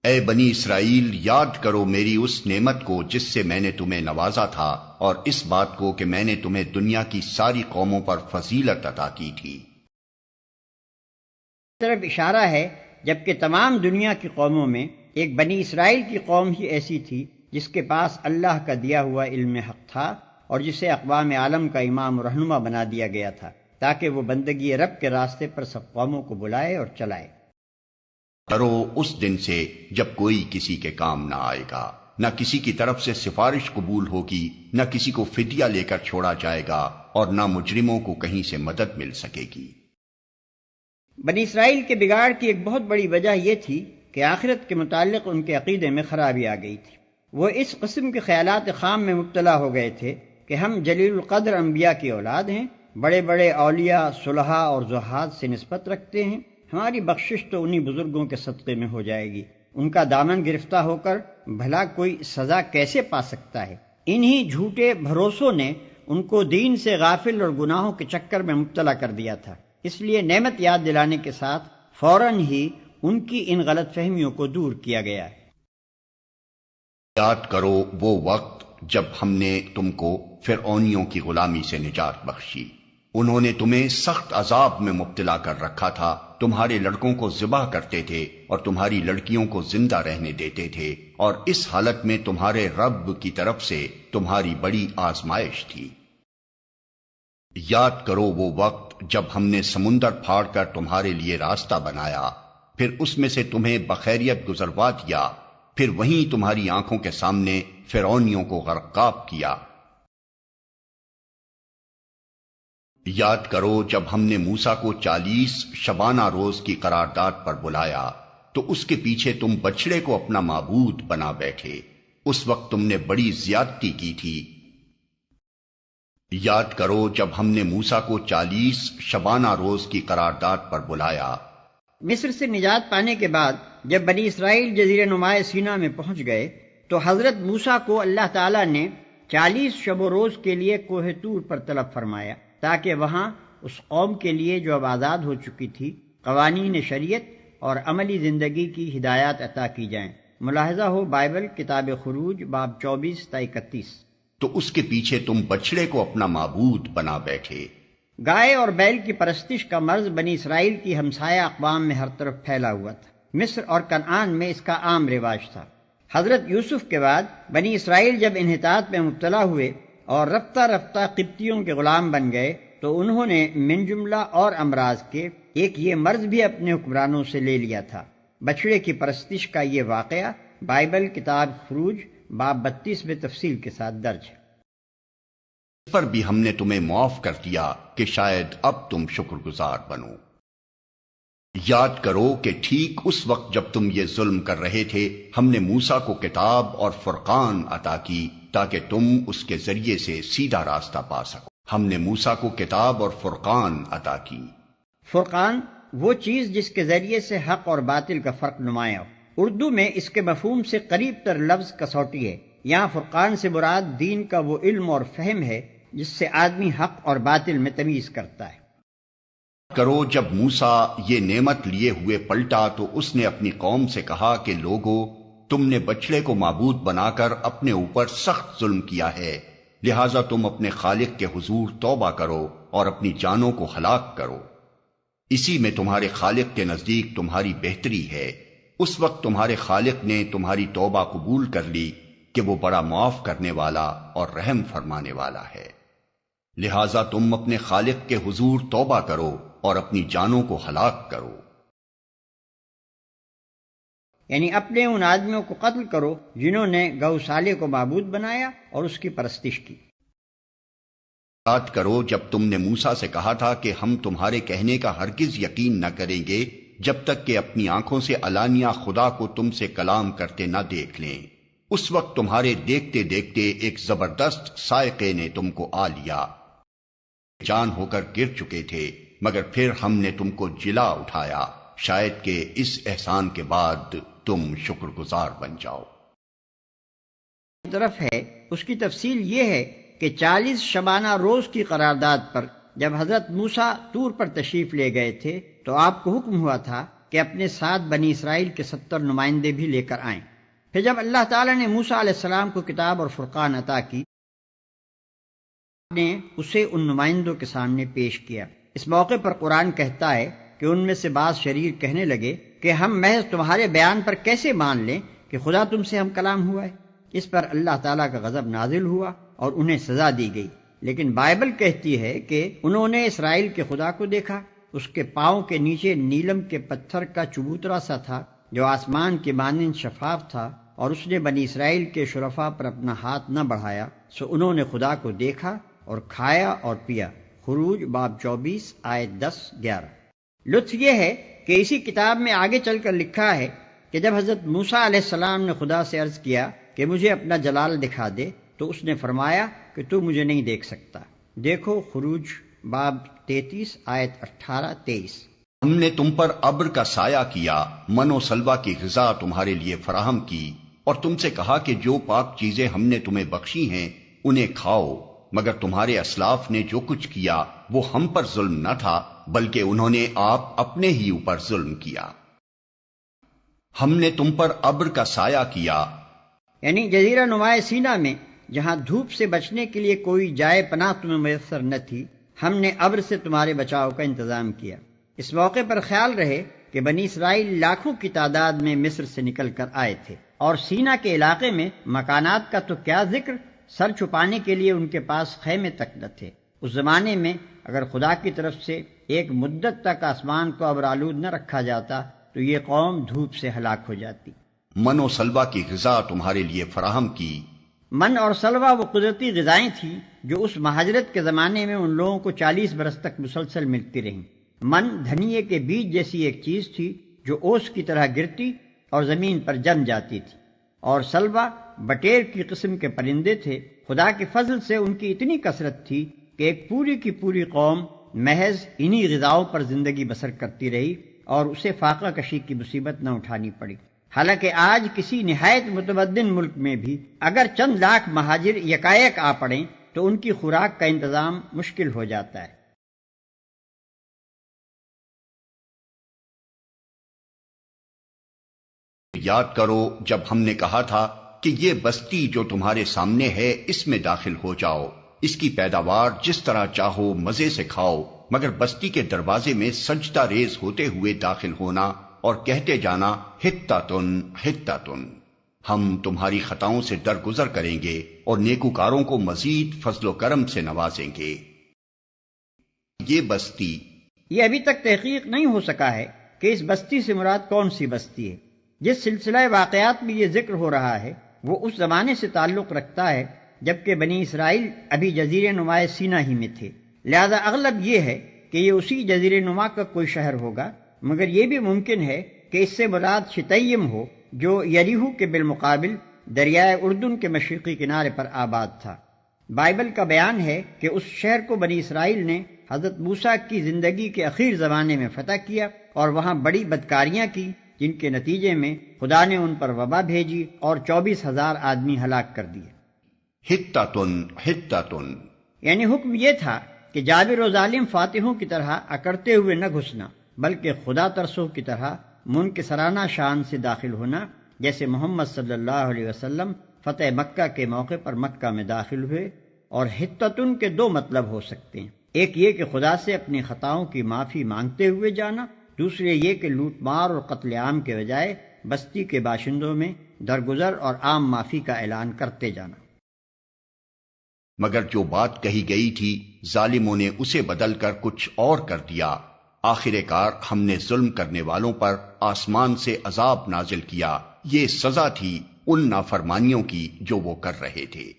اے بنی اسرائیل، یاد کرو میری اس نعمت کو جس سے میں نے تمہیں نوازا تھا، اور اس بات کو کہ میں نے تمہیں دنیا کی ساری قوموں پر فضیلت عطا کی تھی۔ طرف اشارہ ہے، جبکہ تمام دنیا کی قوموں میں ایک بنی اسرائیل کی قوم ہی ایسی تھی جس کے پاس اللہ کا دیا ہوا علم حق تھا، اور جسے اقوام عالم کا امام و رہنما بنا دیا گیا تھا، تاکہ وہ بندگی رب کے راستے پر سب قوموں کو بلائے اور چلائے۔ ڈرو اس دن سے جب کوئی کسی کے کام نہ آئے گا، نہ کسی کی طرف سے سفارش قبول ہوگی، نہ کسی کو فدیہ لے کر چھوڑا جائے گا، اور نہ مجرموں کو کہیں سے مدد مل سکے گی۔ بنی اسرائیل کے بگاڑ کی ایک بہت بڑی وجہ یہ تھی کہ آخرت کے متعلق ان کے عقیدے میں خرابی آ گئی تھی۔ وہ اس قسم کے خیالات خام میں مبتلا ہو گئے تھے کہ ہم جلیل القدر انبیاء کی اولاد ہیں، بڑے بڑے اولیاء، صلحاء اور زہاد سے نسبت رکھتے ہیں، ہماری بخشش تو انہی بزرگوں کے صدقے میں ہو جائے گی، ان کا دامن گرفتہ ہو کر بھلا کوئی سزا کیسے پا سکتا ہے۔ انہی جھوٹے بھروسوں نے ان کو دین سے غافل اور گناہوں کے چکر میں مبتلا کر دیا تھا، اس لیے نعمت یاد دلانے کے ساتھ فوراً ہی ان کی ان غلط فہمیوں کو دور کیا گیا ہے۔ یاد کرو وہ وقت جب ہم نے تم کو فرعونیوں کی غلامی سے نجات بخشی، انہوں نے تمہیں سخت عذاب میں مبتلا کر رکھا تھا، تمہارے لڑکوں کو ذبح کرتے تھے اور تمہاری لڑکیوں کو زندہ رہنے دیتے تھے، اور اس حالت میں تمہارے رب کی طرف سے تمہاری بڑی آزمائش تھی۔ یاد کرو وہ وقت جب ہم نے سمندر پھاڑ کر تمہارے لیے راستہ بنایا، پھر اس میں سے تمہیں بخیریت گزروا دیا، پھر وہیں تمہاری آنکھوں کے سامنے فرعونیوں کو غرقاب کیا۔ یاد کرو جب ہم نے موسیٰ کو 40 شبانہ روز کی قرارداد پر بلایا تو اس کے پیچھے تم بچڑے کو اپنا معبود بنا بیٹھے، اس وقت تم نے بڑی زیادتی کی تھی۔ یاد کرو جب ہم نے موسیٰ کو 40 شبانہ روز کی قرارداد پر بلایا۔ مصر سے نجات پانے کے بعد جب بنی اسرائیل جزیرہ نماء سینا میں پہنچ گئے تو حضرت موسیٰ کو اللہ تعالیٰ نے 40 شب و روز کے لیے کوہ طور پر طلب فرمایا، تاکہ وہاں اس قوم کے لیے جو اب آزاد ہو چکی تھی قوانین شریعت اور عملی زندگی کی ہدایات عطا کی جائیں۔ ملاحظہ ہو بائبل کتاب خروج باب 24 تا 31۔ تو اس کے پیچھے تم بچڑے کو اپنا معبود بنا بیٹھے۔ گائے اور بیل کی پرستش کا مرض بنی اسرائیل کی ہمسایہ اقوام میں ہر طرف پھیلا ہوا تھا۔ مصر اور کنعان میں اس کا عام رواج تھا۔ حضرت یوسف کے بعد بنی اسرائیل جب انحطاط میں مبتلا ہوئے اور رفتہ رفتہ قبطیوں کے غلام بن گئے تو انہوں نے من جملہ اور امراض کے ایک یہ مرض بھی اپنے حکمرانوں سے لے لیا تھا۔ بچڑے کی پرستش کا یہ واقعہ بائبل کتاب خروج باب 32 میں تفصیل کے ساتھ درج ہے۔ اس پر بھی ہم نے تمہیں معاف کر دیا کہ شاید اب تم شکر گزار بنو۔ یاد کرو کہ ٹھیک اس وقت جب تم یہ ظلم کر رہے تھے ہم نے موسیٰ کو کتاب اور فرقان عطا کی تاکہ تم اس کے ذریعے سے سیدھا راستہ پا سکو۔ ہم نے موسیٰ کو کتاب اور فرقان عطا کی۔ فرقان وہ چیز جس کے ذریعے سے حق اور باطل کا فرق نمایاں ہو۔ اردو میں اس کے مفہوم سے قریب تر لفظ کسوٹی ہے۔ یہاں فرقان سے مراد دین کا وہ علم اور فہم ہے جس سے آدمی حق اور باطل میں تمیز کرتا ہے۔ کرو جب موسیٰ یہ نعمت لیے ہوئے پلٹا تو اس نے اپنی قوم سے کہا کہ لوگو، تم نے بچڑے کو معبود بنا کر اپنے اوپر سخت ظلم کیا ہے، لہٰذا تم اپنے خالق کے حضور توبہ کرو اور اپنی جانوں کو ہلاک کرو، اسی میں تمہارے خالق کے نزدیک تمہاری بہتری ہے۔ اس وقت تمہارے خالق نے تمہاری توبہ قبول کر لی کہ وہ بڑا معاف کرنے والا اور رحم فرمانے والا ہے، لہٰذا تم اپنے خالق کے حضور توبہ کرو اور اپنی جانوں کو ہلاک کرو۔ یعنی اپنے ان آدمیوں کو قتل کرو جنہوں نے گوسالے کو معبود بنایا اور اس کی پرستش کی۔ یاد کرو جب تم نے موسیٰ سے کہا تھا کہ ہم تمہارے کہنے کا ہرگز یقین نہ کریں گے جب تک کہ اپنی آنکھوں سے علانیہ خدا کو تم سے کلام کرتے نہ دیکھ لیں۔ اس وقت تمہارے دیکھتے دیکھتے ایک زبردست سائقے نے تم کو آ لیا، جان ہو کر گر چکے تھے، مگر پھر ہم نے تم کو جلا اٹھایا، شاید کہ اس احسان کے بعد تم شکر گزار بن جاؤ۔ طرف ہے اس کی تفصیل یہ ہے کہ 40 شبانہ روز کی قرارداد پر جب حضرت موسیٰ طور پر تشریف لے گئے تھے تو آپ کو حکم ہوا تھا کہ اپنے ساتھ بنی اسرائیل کے 70 نمائندے بھی لے کر آئیں۔ پھر جب اللہ تعالیٰ نے موسیٰ علیہ السلام کو کتاب اور فرقان عطا کی، نے اسے ان نمائندوں کے سامنے پیش کیا۔ اس موقع پر قرآن کہتا ہے کہ ان میں سے بعض شریر کہنے لگے کہ ہم محض تمہارے بیان پر کیسے مان لیں کہ خدا تم سے ہم کلام ہوا ہے۔ اس پر اللہ تعالیٰ کا غضب نازل ہوا اور انہیں سزا دی گئی۔ لیکن بائبل کہتی ہے کہ انہوں نے اسرائیل کے خدا کو دیکھا، اس کے پاؤں کے نیچے نیلم کے پتھر کا چبوترا سا تھا جو آسمان کے مانند شفاف تھا، اور اس نے بنی اسرائیل کے شرفاء پر اپنا ہاتھ نہ بڑھایا، سو انہوں نے خدا کو دیکھا اور کھایا اور پیا۔ خروج باب 24 آیت 10-11۔ لطف یہ ہے کہ اسی کتاب میں آگے چل کر لکھا ہے کہ جب حضرت موسیٰ علیہ السلام نے خدا سے عرض کیا کہ مجھے اپنا جلال دکھا دے، تو اس نے فرمایا کہ تو مجھے نہیں دیکھ سکتا۔ دیکھو خروج باب 33 آیت 18-23۔ ہم نے تم پر ابر کا سایہ کیا، من و سلوہ کی غذا تمہارے لیے فراہم کی، اور تم سے کہا کہ جو پاک چیزیں ہم نے تمہیں بخشی ہیں انہیں کھاؤ، مگر تمہارے اسلاف نے جو کچھ کیا وہ ہم پر ظلم نہ تھا، بلکہ انہوں نے آپ اپنے ہی اوپر ظلم کیا۔ ہم نے تم پر ابر کا سایہ کیا، یعنی جزیرہ نمائے سینا میں جہاں دھوپ سے بچنے کے لیے کوئی جائے پناہ تمہیں میسر نہ تھی، ہم نے ابر سے تمہارے بچاؤ کا انتظام کیا۔ اس موقع پر خیال رہے کہ بنی اسرائیل لاکھوں کی تعداد میں مصر سے نکل کر آئے تھے، اور سینا کے علاقے میں مکانات کا تو کیا ذکر، سر چھپانے کے لیے ان کے پاس خیمے تک نہ تھے۔ اس زمانے میں اگر خدا کی طرف سے ایک مدت تک آسمان کو ابرآلود نہ رکھا جاتا تو یہ قوم دھوپ سے ہلاک ہو جاتی۔ من و سلوہ کی غذا تمہارے لیے فراہم کی۔ من اور سلوہ وہ قدرتی غذائیں تھیں جو اس مہاجرت کے زمانے میں ان لوگوں کو 40 برس تک مسلسل ملتی رہیں۔ من دھنیے کے بیج جیسی ایک چیز تھی جو اوس کی طرح گرتی اور زمین پر جم جاتی تھی، اور سلوہ بٹیر کی قسم کے پرندے تھے۔ خدا کے فضل سے ان کی اتنی کثرت تھی کہ ایک پوری کی پوری قوم محض انہی غذاؤں پر زندگی بسر کرتی رہی اور اسے فاقہ کشی کی مصیبت نہ اٹھانی پڑی۔ حالانکہ آج کسی نہایت متمدن ملک میں بھی اگر چند لاکھ مہاجر یکایک آ پڑیں تو ان کی خوراک کا انتظام مشکل ہو جاتا ہے۔ یاد کرو جب ہم نے کہا تھا کہ یہ بستی جو تمہارے سامنے ہے اس میں داخل ہو جاؤ، اس کی پیداوار جس طرح چاہو مزے سے کھاؤ، مگر بستی کے دروازے میں سجدہ ریز ہوتے ہوئے داخل ہونا اور کہتے جانا حتۃ حتۃ، ہم تمہاری خطاؤں سے درگزر کریں گے اور نیکوکاروں کو مزید فضل و کرم سے نوازیں گے۔ یہ بستی، یہ ابھی تک تحقیق نہیں ہو سکا ہے کہ اس بستی سے مراد کون سی بستی ہے۔ جس سلسلہ واقعات میں یہ ذکر ہو رہا ہے وہ اس زمانے سے تعلق رکھتا ہے جبکہ بنی اسرائیل ابھی جزیرے نمائے سینا ہی میں تھے، لہذا اغلب یہ ہے کہ یہ اسی جزیرے نما کا کوئی شہر ہوگا، مگر یہ بھی ممکن ہے کہ اس سے مراد شتیم ہو جو یریحو کے بالمقابل دریائے اردن کے مشرقی کنارے پر آباد تھا۔ بائبل کا بیان ہے کہ اس شہر کو بنی اسرائیل نے حضرت موسیٰ کی زندگی کے اخیر زمانے میں فتح کیا اور وہاں بڑی بدکاریاں کی، جن کے نتیجے میں خدا نے ان پر وبا بھیجی اور 24,000 آدمی ہلاک کر دیے۔ حتۃ حتۃ، یعنی حکم یہ تھا کہ جابر و ظالم فاتحوں کی طرح اکڑتے ہوئے نہ گھسنا، بلکہ خدا ترسوں کی طرح منکسرانہ شان سے داخل ہونا، جیسے محمد صلی اللہ علیہ وسلم فتح مکہ کے موقع پر مکہ میں داخل ہوئے۔ اور حتۃ کے دو مطلب ہو سکتے ہیں، ایک یہ کہ خدا سے اپنی خطاؤں کی معافی مانگتے ہوئے جانا، دوسرے یہ کہ لوٹ مار اور قتل عام کے بجائے بستی کے باشندوں میں درگزر اور عام معافی کا اعلان کرتے جانا۔ مگر جو بات کہی گئی تھی ظالموں نے اسے بدل کر کچھ اور کر دیا۔ آخر کار ہم نے ظلم کرنے والوں پر آسمان سے عذاب نازل کیا، یہ سزا تھی ان نافرمانیوں کی جو وہ کر رہے تھے۔